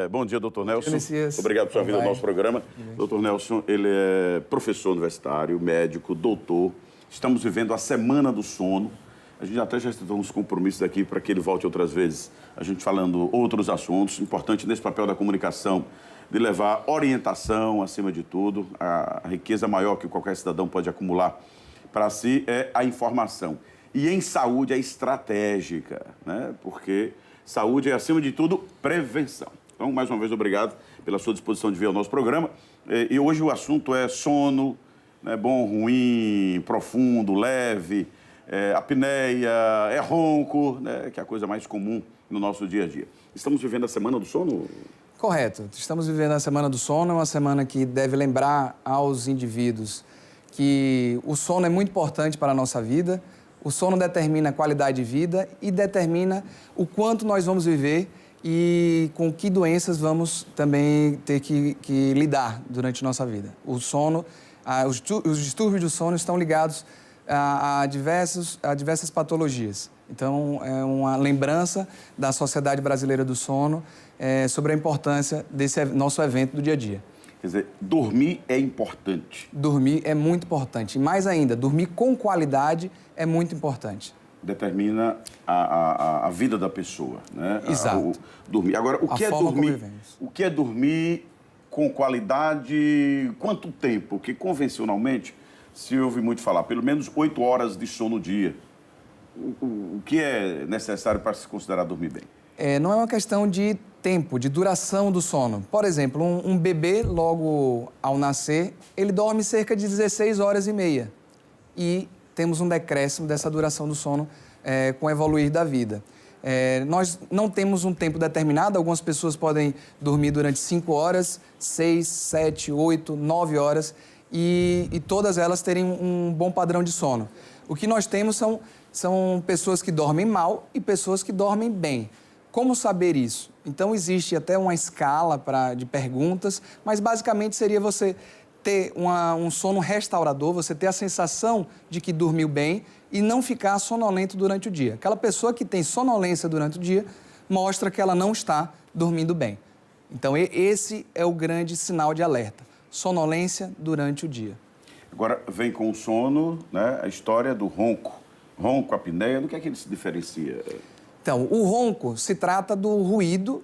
Bom dia, doutor Nelson. Messias. Obrigado por sua vinda ao nosso programa. Doutor Nelson, ele é professor universitário, médico, doutor. Estamos vivendo a Semana do Sono. A gente até já tem uns compromissos aqui para que ele volte outras vezes, a gente falando outros assuntos. Importante nesse papel da comunicação, de levar orientação, acima de tudo. A riqueza maior que qualquer cidadão pode acumular para si é a informação. E em saúde é estratégica, né? Porque saúde é, acima de tudo, prevenção. Então, mais uma vez, obrigado pela sua disposição de vir ao nosso programa. E hoje o assunto é sono, né? Bom, ruim, profundo, leve, apneia, ronco, né? Que é a coisa mais comum no nosso dia a dia. Estamos vivendo a Semana do Sono? Correto. Estamos vivendo a Semana do Sono, é uma semana que deve lembrar aos indivíduos que o sono é muito importante para a nossa vida. O sono determina a qualidade de vida e determina o quanto nós vamos viver e com que doenças vamos também ter que lidar durante nossa vida. O sono, os distúrbios do sono estão ligados a diversas patologias. Então, é uma lembrança da Sociedade Brasileira do Sono sobre a importância desse nosso evento do dia a dia. Quer dizer, dormir é importante. Dormir é muito importante. E mais ainda, dormir com qualidade é muito importante. Determina a vida da pessoa, né? Exato. Dormir. Agora, o que é dormir com qualidade? Quanto tempo? Porque convencionalmente se ouve muito falar, pelo menos 8 horas de sono no dia. O que é necessário para se considerar dormir bem? Não é uma questão de tempo, de duração do sono. Por exemplo, um bebê, logo ao nascer, ele dorme cerca de 16 horas e meia. E temos um decréscimo dessa duração do sono com o evoluir da vida. Nós não temos um tempo determinado, algumas pessoas podem dormir durante 5 horas, 6, 7, 8, 9 horas e todas elas terem um bom padrão de sono. O que nós temos são pessoas que dormem mal e pessoas que dormem bem. Como saber isso? Então, existe até uma escala de perguntas, mas basicamente seria você ter um sono restaurador, você ter a sensação de que dormiu bem e não ficar sonolento durante o dia. Aquela pessoa que tem sonolência durante o dia mostra que ela não está dormindo bem. Então, esse é o grande sinal de alerta, sonolência durante o dia. Agora, vem com o sono, né, a história do ronco. Ronco, apneia, do que é que ele se diferencia? Então, o ronco se trata do ruído,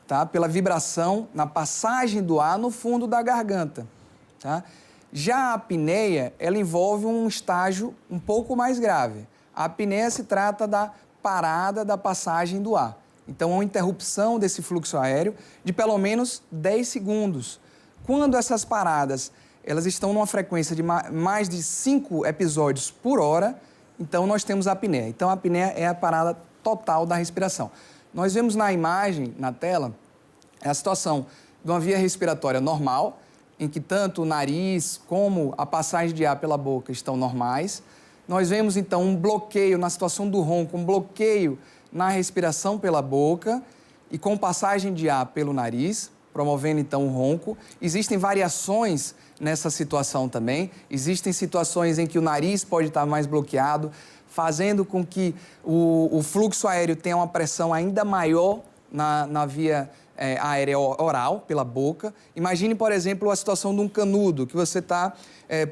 tá? Pela vibração na passagem do ar no fundo da garganta, tá? Já a apneia, ela envolve um estágio um pouco mais grave. A apneia se trata da parada da passagem do ar. Então, é uma interrupção desse fluxo aéreo de pelo menos 10 segundos. Quando essas paradas elas estão numa frequência de mais de 5 episódios por hora, então nós temos a apneia. Então, a apneia é a parada total da respiração. Nós vemos na imagem, na tela, a situação de uma via respiratória normal, em que tanto o nariz como a passagem de ar pela boca estão normais. Nós vemos, então, um bloqueio na situação do ronco, um bloqueio na respiração pela boca e com passagem de ar pelo nariz, promovendo, então, o ronco. Existem variações nessa situação também. Existem situações em que o nariz pode estar mais bloqueado, fazendo com que o fluxo aéreo tenha uma pressão ainda maior na via aérea oral, pela boca. Imagine, por exemplo, a situação de um canudo, que você está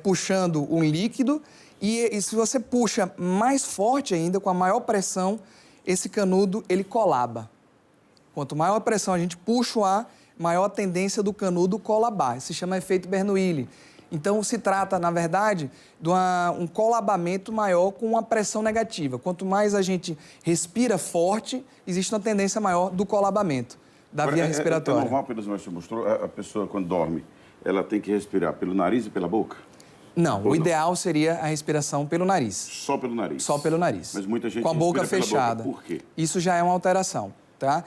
puxando um líquido e se você puxa mais forte ainda, com a maior pressão, esse canudo, ele colaba. Quanto maior a pressão a gente puxa o ar, maior a tendência do canudo colabar. Isso se chama efeito Bernoulli. Então, se trata, na verdade, de um colabamento maior com uma pressão negativa. Quanto mais a gente respira forte, existe uma tendência maior do colabamento da via respiratória. É normal, pelo que você mostrou, a pessoa, quando dorme, ela tem que respirar pelo nariz e pela boca? Não, o ideal seria a respiração pelo nariz. Só pelo nariz? Só pelo nariz. Mas muita gente com a boca fechada. Por quê? Isso já é uma alteração, tá?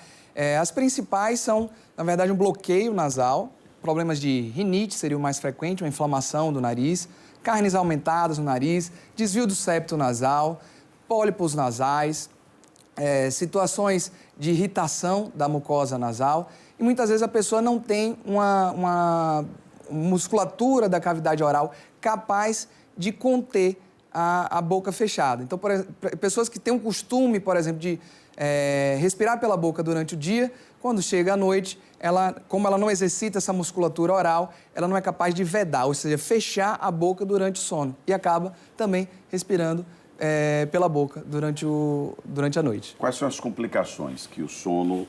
As principais são, na verdade, um bloqueio nasal. Problemas de rinite seria o mais frequente, uma inflamação do nariz, carnes aumentadas no nariz, desvio do septo nasal, pólipos nasais, situações de irritação da mucosa nasal e muitas vezes a pessoa não tem uma musculatura da cavidade oral capaz de conter a boca fechada. Então, pessoas que têm um costume, por exemplo, de respirar pela boca durante o dia, Quando chega à noite, como ela não exercita essa musculatura oral, ela não é capaz de vedar, ou seja, fechar a boca durante o sono e acaba também respirando pela boca durante a noite. Quais são as complicações que o sono,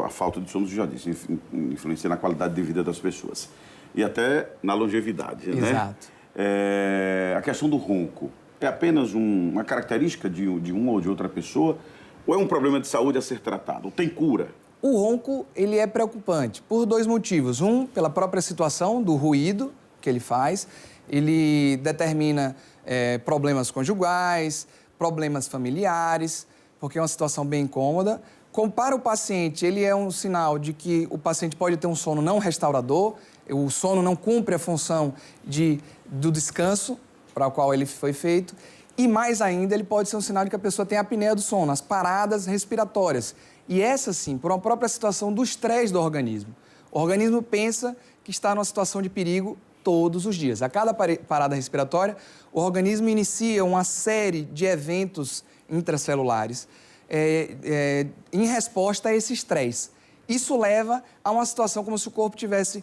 a falta de sono, já disse, influencia na qualidade de vida das pessoas e até na longevidade, né? Exato. A questão do ronco é apenas uma característica de uma ou de outra pessoa ou é um problema de saúde a ser tratado? Tem cura? O ronco, ele é preocupante por dois motivos. Um, pela própria situação do ruído que ele faz. Ele determina problemas conjugais, problemas familiares, porque é uma situação bem incômoda. Para o paciente, ele é um sinal de que o paciente pode ter um sono não restaurador, o sono não cumpre a função do descanso para o qual ele foi feito. E mais ainda, ele pode ser um sinal de que a pessoa tem a apneia do sono, as paradas respiratórias. E essa, sim, por uma própria situação do estresse do organismo. O organismo pensa que está numa situação de perigo todos os dias. A cada parada respiratória, o organismo inicia uma série de eventos intracelulares em resposta a esse estresse. Isso leva a uma situação como se o corpo estivesse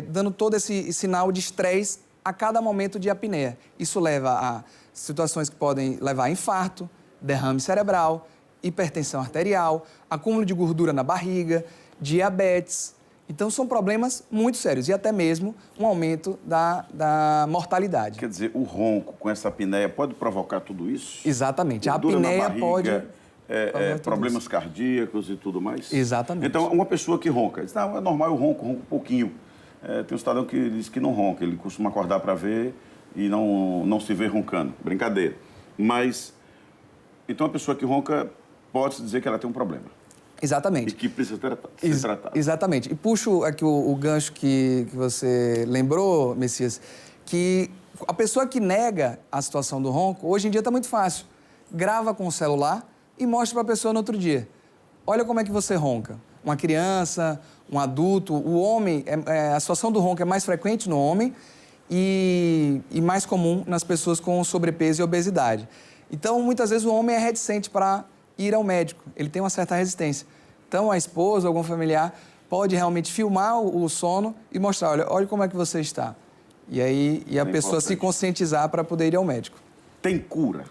dando todo esse sinal de estresse a cada momento de apneia. Isso leva a situações que podem levar a infarto, derrame cerebral, hipertensão arterial, acúmulo de gordura na barriga, diabetes. Então, são problemas muito sérios e até mesmo um aumento da mortalidade. Quer dizer, o ronco com essa apneia pode provocar tudo isso? Exatamente. Gordura a apneia na barriga, pode... problemas cardíacos e tudo mais? Exatamente. Então, uma pessoa que ronca, diz, não, é normal, eu ronco um pouquinho. Tem um cidadão que diz que não ronca, ele costuma acordar para ver e não se vê roncando. Brincadeira. Mas, então, a pessoa que ronca pode-se dizer que ela tem um problema. Exatamente. E que precisa ser tratado. Exatamente. E puxo aqui o gancho que você lembrou, Messias, que a pessoa que nega a situação do ronco, hoje em dia está muito fácil. Grava com o celular e mostra para a pessoa no outro dia. Olha como é que você ronca. Uma criança, um adulto, o homem, a situação do ronco é mais frequente no homem e mais comum nas pessoas com sobrepeso e obesidade. Então, muitas vezes o homem é reticente para ir ao médico, ele tem uma certa resistência. Então, a esposa, algum familiar, pode realmente filmar o sono e mostrar, olha como é que você está. E aí a pessoa se conscientizar para poder ir ao médico. Tem cura?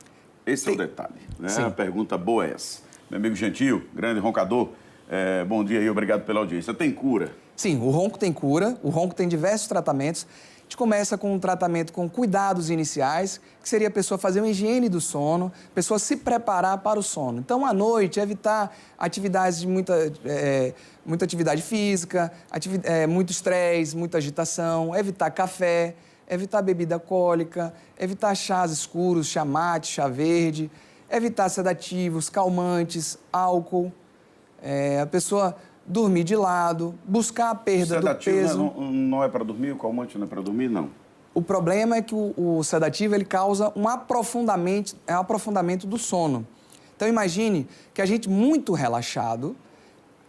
Esse é o detalhe, né? A pergunta boa é essa. Meu amigo Gentil, grande roncador, bom dia e obrigado pela audiência. Tem cura? Sim, o ronco tem cura, o ronco tem diversos tratamentos. A gente começa com um tratamento com cuidados iniciais, que seria a pessoa fazer uma higiene do sono, a pessoa se preparar para o sono. Então, à noite, evitar atividades de muita atividade física, muito estresse, muita agitação, evitar café, evitar bebida alcoólica, evitar chás escuros, chá mate, chá verde, evitar sedativos, calmantes, álcool, a pessoa dormir de lado, buscar a perda do peso. Não é para dormir? O calmante não é para dormir, não? O problema é que o sedativo ele causa um aprofundamento do sono. Então, imagine que a gente muito relaxado,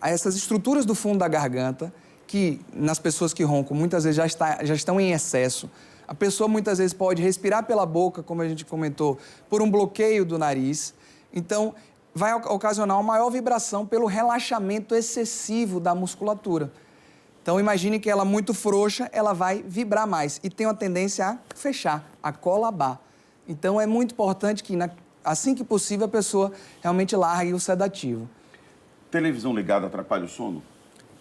essas estruturas do fundo da garganta, que nas pessoas que roncam muitas vezes já estão em excesso. A pessoa muitas vezes pode respirar pela boca, como a gente comentou, por um bloqueio do nariz. Então, vai ocasionar uma maior vibração pelo relaxamento excessivo da musculatura. Então, imagine que ela muito frouxa, ela vai vibrar mais e tem uma tendência a fechar, a colabar. Então, é muito importante que, assim que possível, a pessoa realmente largue o sedativo. Televisão ligada atrapalha o sono?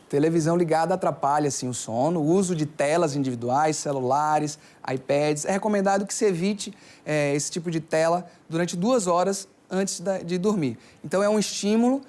Televisão ligada atrapalha, sim, o sono. O uso de telas individuais, celulares, iPads. É recomendado que se evite esse tipo de tela durante 2 horas antes de dormir. Então, é um estímulo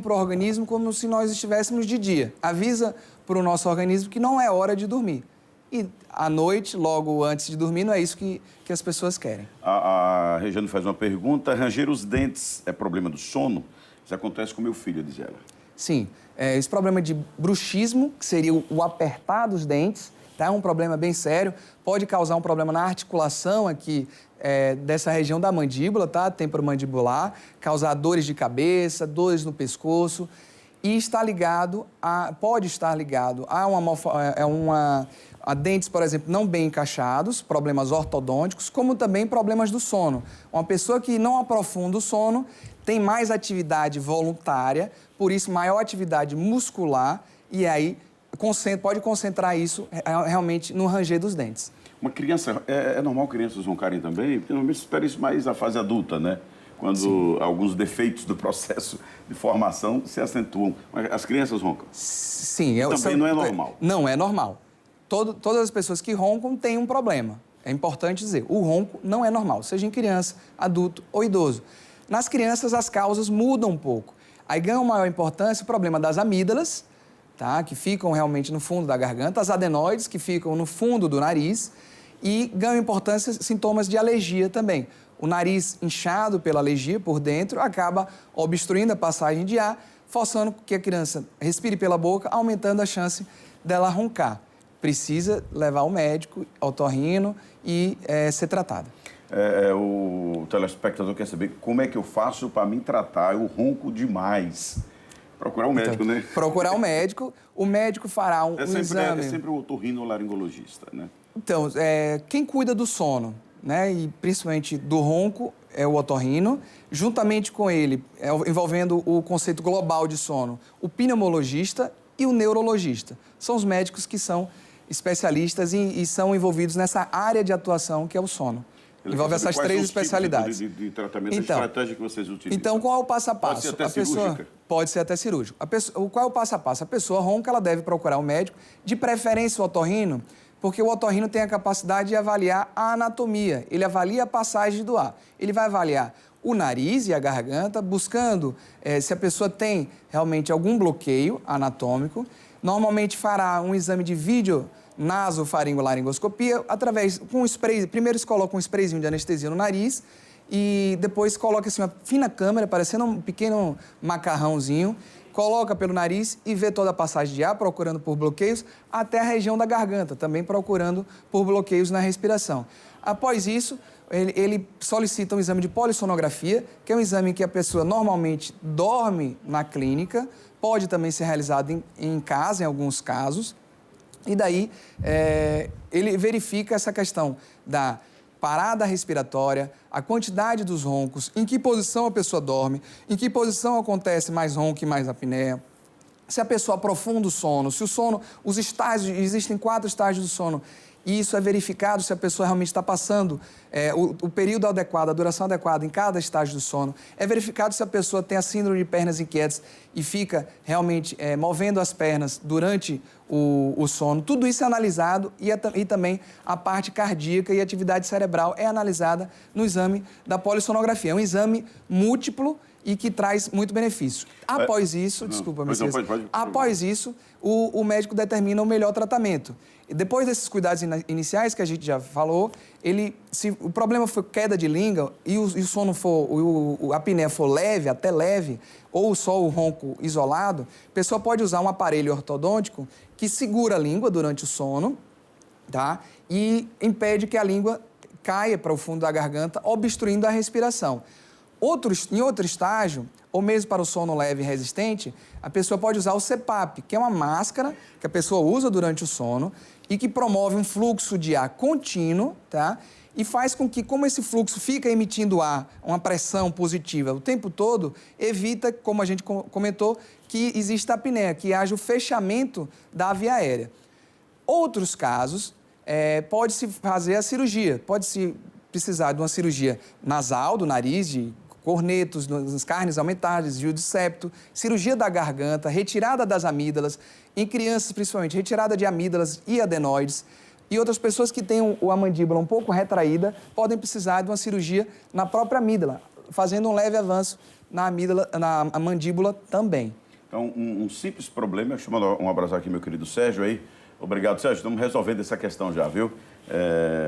para o organismo como se nós estivéssemos de dia. Avisa para o nosso organismo que não é hora de dormir. E à noite, logo antes de dormir, não é isso que as pessoas querem. A Regiane faz uma pergunta. Ranger os dentes é problema do sono? Isso acontece com meu filho, diz ela. Sim. Esse problema de bruxismo, que seria o apertar dos dentes, tá? É um problema bem sério. Pode causar um problema na articulação aqui dessa região da mandíbula, tá? Temporomandibular, causar dores de cabeça, dores no pescoço e pode estar ligado a dentes, por exemplo, não bem encaixados, problemas ortodônticos, como também problemas do sono. Uma pessoa que não aprofunda o sono tem mais atividade voluntária, por isso maior atividade muscular, e aí pode concentrar isso realmente no ranger dos dentes. Uma criança, é normal crianças roncarem também? Porque normalmente se espera isso mais na fase adulta, né? Quando alguns defeitos do processo de formação se acentuam. Mas as crianças roncam? Sim. Também não é normal? Não é normal. Todas as pessoas que roncam têm um problema. É importante dizer, o ronco não é normal, seja em criança, adulto ou idoso. Nas crianças, as causas mudam um pouco. Aí ganham maior importância o problema das amígdalas, tá? Que ficam realmente no fundo da garganta, as adenoides, que ficam no fundo do nariz, e ganham importância sintomas de alergia também. O nariz inchado pela alergia por dentro acaba obstruindo a passagem de ar, forçando que a criança respire pela boca, aumentando a chance dela roncar. Precisa levar ao médico, otorrino e ser tratada. O telespectador quer saber como é que eu faço para me tratar, eu ronco demais. Procurar um médico, né? Procurar um médico, o médico fará um exame. É sempre o otorrinolaringologista, né? Então, quem cuida do sono, né, e principalmente do ronco, é o otorrino, juntamente com ele, envolvendo o conceito global de sono, o pneumologista e o neurologista. São os médicos que são especialistas e são envolvidos nessa área de atuação que é o sono. Envolve essas três especialidades. De tratamento, estratégia que vocês utilizam? Então, qual é o passo a passo? Pode ser até cirúrgica? Pode ser até cirúrgico. Qual é o passo a passo? A pessoa ronca, ela deve procurar um médico, de preferência o otorrino, porque o otorrino tem a capacidade de avaliar a anatomia. Ele avalia a passagem do ar. Ele vai avaliar o nariz e a garganta, buscando se a pessoa tem realmente algum bloqueio anatômico. Normalmente fará um exame de vídeo nasofaringolaringoscopia através com um spray. Primeiro se coloca um sprayzinho de anestesia no nariz e depois coloca assim uma fina câmera, parecendo um pequeno macarrãozinho, coloca pelo nariz e vê toda a passagem de ar, procurando por bloqueios, até a região da garganta, também procurando por bloqueios na respiração. Após isso, ele solicita um exame de polissonografia, que é um exame que a pessoa normalmente dorme na clínica, pode também ser realizado em casa, em alguns casos. E daí, ele verifica essa questão da parada respiratória, a quantidade dos roncos, em que posição a pessoa dorme, em que posição acontece mais ronco e mais apneia, se a pessoa aprofunda o sono, se o sono, os estágios, existem 4 estágios do sono, e isso é verificado se a pessoa realmente está passando o período adequado, a duração adequada em cada estágio do sono. É verificado se a pessoa tem a síndrome de pernas inquietas e fica realmente movendo as pernas durante o sono. Tudo isso é analisado e também a parte cardíaca e atividade cerebral é analisada no exame da polissonografia. É um exame múltiplo e que traz muito benefício. Após isso, desculpa, Messias, após isso, o médico determina o melhor tratamento. E depois desses cuidados iniciais que a gente já falou, se o problema for queda de língua e o sono for, a apneia for leve, até leve, ou só o ronco isolado, a pessoa pode usar um aparelho ortodôntico que segura a língua durante o sono, tá? E impede que a língua caia para o fundo da garganta, obstruindo a respiração. Em outro estágio, ou mesmo para o sono leve e resistente, a pessoa pode usar o CPAP, que é uma máscara que a pessoa usa durante o sono e que promove um fluxo de ar contínuo, tá? E faz com que, como esse fluxo fica emitindo ar, uma pressão positiva o tempo todo, evita, como a gente comentou, que exista apneia, que haja o fechamento da via aérea. Outros casos, pode-se fazer a cirurgia, pode-se precisar de uma cirurgia nasal, do nariz, de cornetos, nas carnes aumentadas, desvio de septo, cirurgia da garganta, retirada das amígdalas, em crianças principalmente, retirada de amígdalas e adenoides. E outras pessoas que têm a mandíbula um pouco retraída podem precisar de uma cirurgia na própria amígdala, fazendo um leve avanço na amígdala, na mandíbula também. Então, um simples problema, chamando um abraço aqui, meu querido Sérgio aí. Obrigado, Sérgio. Estamos resolvendo essa questão já, viu?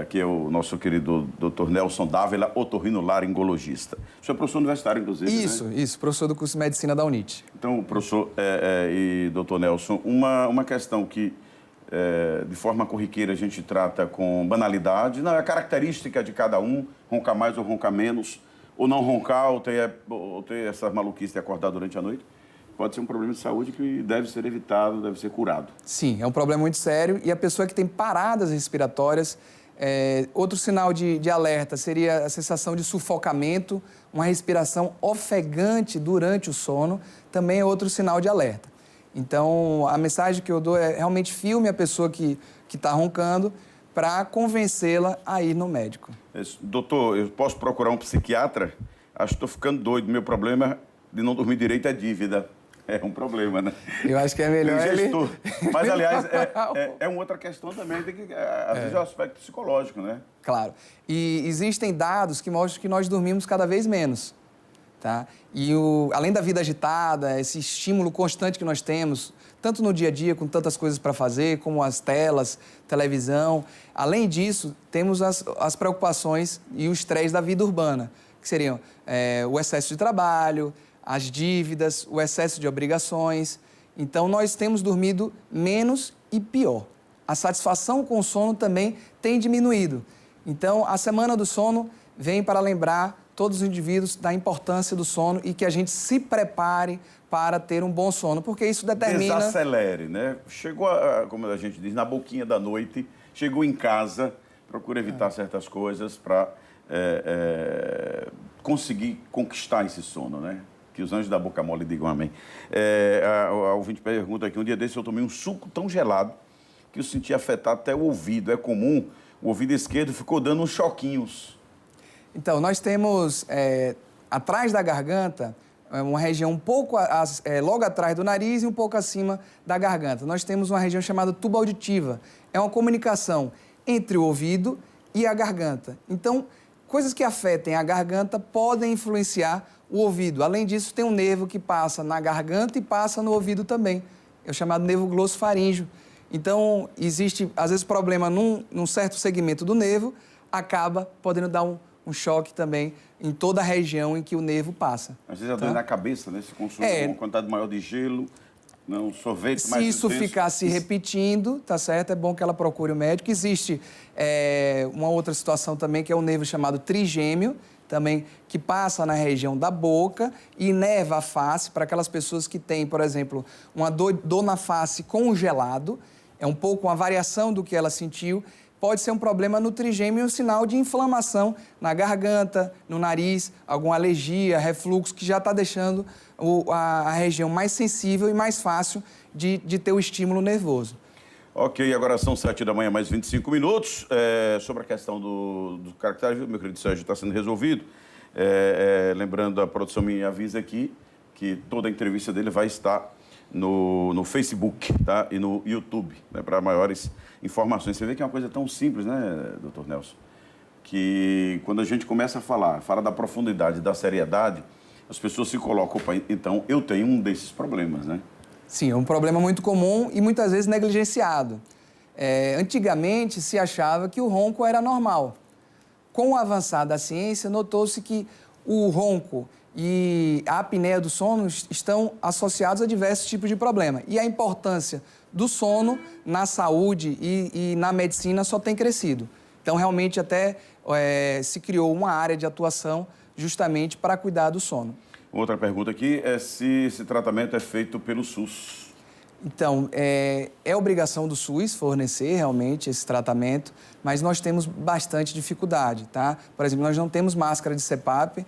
Aqui é o nosso querido Dr. Nelson Dávila, otorrinolaringologista. O senhor é professor universitário, inclusive, Isso, professor do curso de Medicina da UNIT. Então, professor e doutor Nelson, uma questão que, de forma corriqueira, a gente trata com banalidade, não é a característica de cada um, roncar mais ou roncar menos, ou não roncar, ou ter essa maluquice de acordar durante a noite. Pode ser um problema de saúde que deve ser evitado, deve ser curado. Sim, é um problema muito sério e a pessoa que tem paradas respiratórias, Outro sinal de alerta seria a sensação de sufocamento, uma respiração ofegante durante o sono, também é outro sinal de alerta. Então, a mensagem que eu dou é realmente filme a pessoa que está roncando para convencê-la a ir no médico. Doutor, eu posso procurar um psiquiatra? Acho que estou ficando doido. Meu problema de não dormir direito é dívida. É um problema, né? Eu acho que é melhor ele... Mas, aliás, é uma outra questão também. Às vezes é o aspecto psicológico, né? Claro. E existem dados que mostram que nós dormimos cada vez menos. Tá? E além da vida agitada, esse estímulo constante que nós temos, tanto no dia a dia, com tantas coisas para fazer, como as telas, televisão. Além disso, temos as preocupações e o estresse da vida urbana, que seriam o excesso de trabalho, as dívidas, o excesso de obrigações. Então, nós temos dormido menos e pior. A satisfação com o sono também tem diminuído. Então, a Semana do Sono vem para lembrar todos os indivíduos da importância do sono e que a gente se prepare para ter um bom sono, porque isso determina... Desacelere, né? Chegou, como a gente diz, na boquinha da noite, chegou em casa, procura evitar certas coisas para conseguir conquistar esse sono, né? Que os anjos da boca mole digam amém. A ouvinte pergunta aqui, um dia desse eu tomei um suco tão gelado que eu senti afetar até o ouvido. É comum, o ouvido esquerdo ficou dando uns choquinhos. Então, nós temos, atrás da garganta, uma região um pouco logo atrás do nariz e um pouco acima da garganta. Nós temos uma região chamada tuba auditiva. É uma comunicação entre o ouvido e a garganta. Então, coisas que afetem a garganta podem influenciar o ouvido. Além disso, tem um nervo que passa na garganta e passa no ouvido também. É o chamado nervo glossofaríngeo. Então, existe, às vezes, problema num certo segmento do nervo, acaba podendo dar um choque também em toda a região em que o nervo passa. Às vezes a dor na cabeça, né? Se consome uma quantidade maior de gelo, um sorvete mais intenso. Se isso ficar se repetindo, tá certo? É bom que ela procure o médico. Existe uma outra situação também, que é um nervo chamado trigêmeo, também, que passa na região da boca e inerva a face para aquelas pessoas que têm, por exemplo, uma dor na face congelado, é um pouco uma variação do que ela sentiu. Pode ser um problema no trigêmeo e um sinal de inflamação na garganta, no nariz, alguma alergia, refluxo, que já está deixando a região mais sensível e mais fácil de ter o estímulo nervoso. Ok, agora são 7 da manhã, mais 25 minutos. Sobre a questão do caractere, meu querido Sérgio, está sendo resolvido. Lembrando, a produção me avisa aqui que toda a entrevista dele vai estar no Facebook, tá? E no YouTube, né? Para maiores informações. Você vê que é uma coisa tão simples, né, doutor Nelson? Que quando a gente começa a fala da profundidade, da seriedade, as pessoas se colocam, então eu tenho um desses problemas, né? Sim, é um problema muito comum e muitas vezes negligenciado. Antigamente se achava que o ronco era normal. Com o avançar da ciência, notou-se que o ronco e a apneia do sono estão associados a diversos tipos de problema. E a importância do sono na saúde e na medicina só tem crescido. Então, realmente, até se criou uma área de atuação justamente para cuidar do sono. Outra pergunta aqui é se esse tratamento é feito pelo SUS. Então, é obrigação do SUS fornecer realmente esse tratamento, mas nós temos bastante dificuldade, tá? Por exemplo, nós não temos máscara de CPAP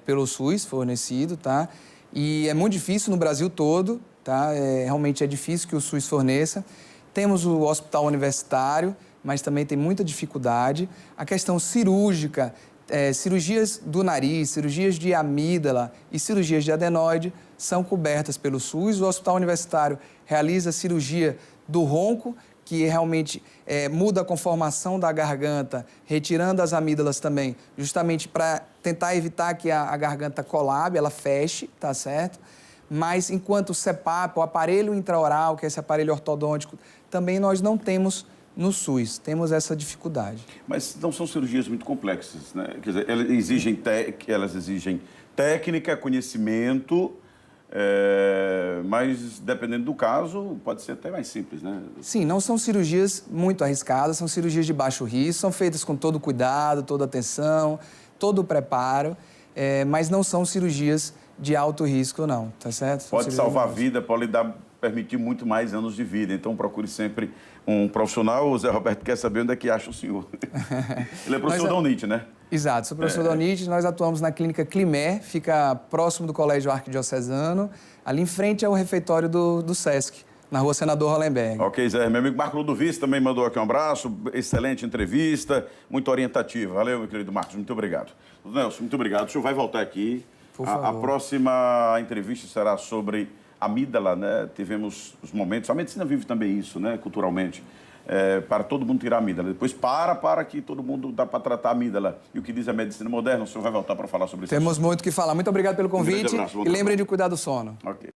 pelo SUS fornecido, tá? E é muito difícil no Brasil todo, tá? Realmente é difícil que o SUS forneça. Temos o hospital universitário, mas também tem muita dificuldade. A questão cirúrgica, cirurgias do nariz, cirurgias de amígdala e cirurgias de adenoide são cobertas pelo SUS. O hospital universitário realiza a cirurgia do ronco, que realmente muda a conformação da garganta, retirando as amígdalas também, justamente para tentar evitar que a garganta colabe, ela feche, tá certo? Mas enquanto o CPAP, o aparelho intraoral, que é esse aparelho ortodôntico, também nós não temos no SUS, temos essa dificuldade. Mas não são cirurgias muito complexas, né? Quer dizer, elas exigem técnica, conhecimento, mas dependendo do caso, pode ser até mais simples, né? Sim, não são cirurgias muito arriscadas, são cirurgias de baixo risco, são feitas com todo cuidado, toda atenção, todo o preparo, mas não são cirurgias de alto risco, não, tá certo? Pode salvar a vida, pode dar permitir muito mais anos de vida. Então, procure sempre um profissional. O Zé Roberto quer saber onde é que acha o senhor. Ele é professor da UNIT, né? Exato, sou professor da UNIT. Nós atuamos na clínica Climé, fica próximo do Colégio Arquidiocesano. Ali em frente é o refeitório do SESC, na rua Senador Hollenberg. Ok, Zé. Meu amigo Marco Ludovice também mandou aqui um abraço. Excelente entrevista, muito orientativa. Valeu, meu querido Marcos. Muito obrigado. Nelson, muito obrigado. O senhor vai voltar aqui. Por favor. A próxima entrevista será sobre amígdala, né? Tivemos os momentos, a medicina vive também isso, né? Culturalmente, para todo mundo tirar a amígdala. Depois para que todo mundo dá para tratar a amígdala. E o que diz a medicina moderna, o senhor vai voltar para falar sobre isso. Temos muito o que falar. Muito obrigado pelo convite abraço, e lembrem de cuidar do sono. Ok.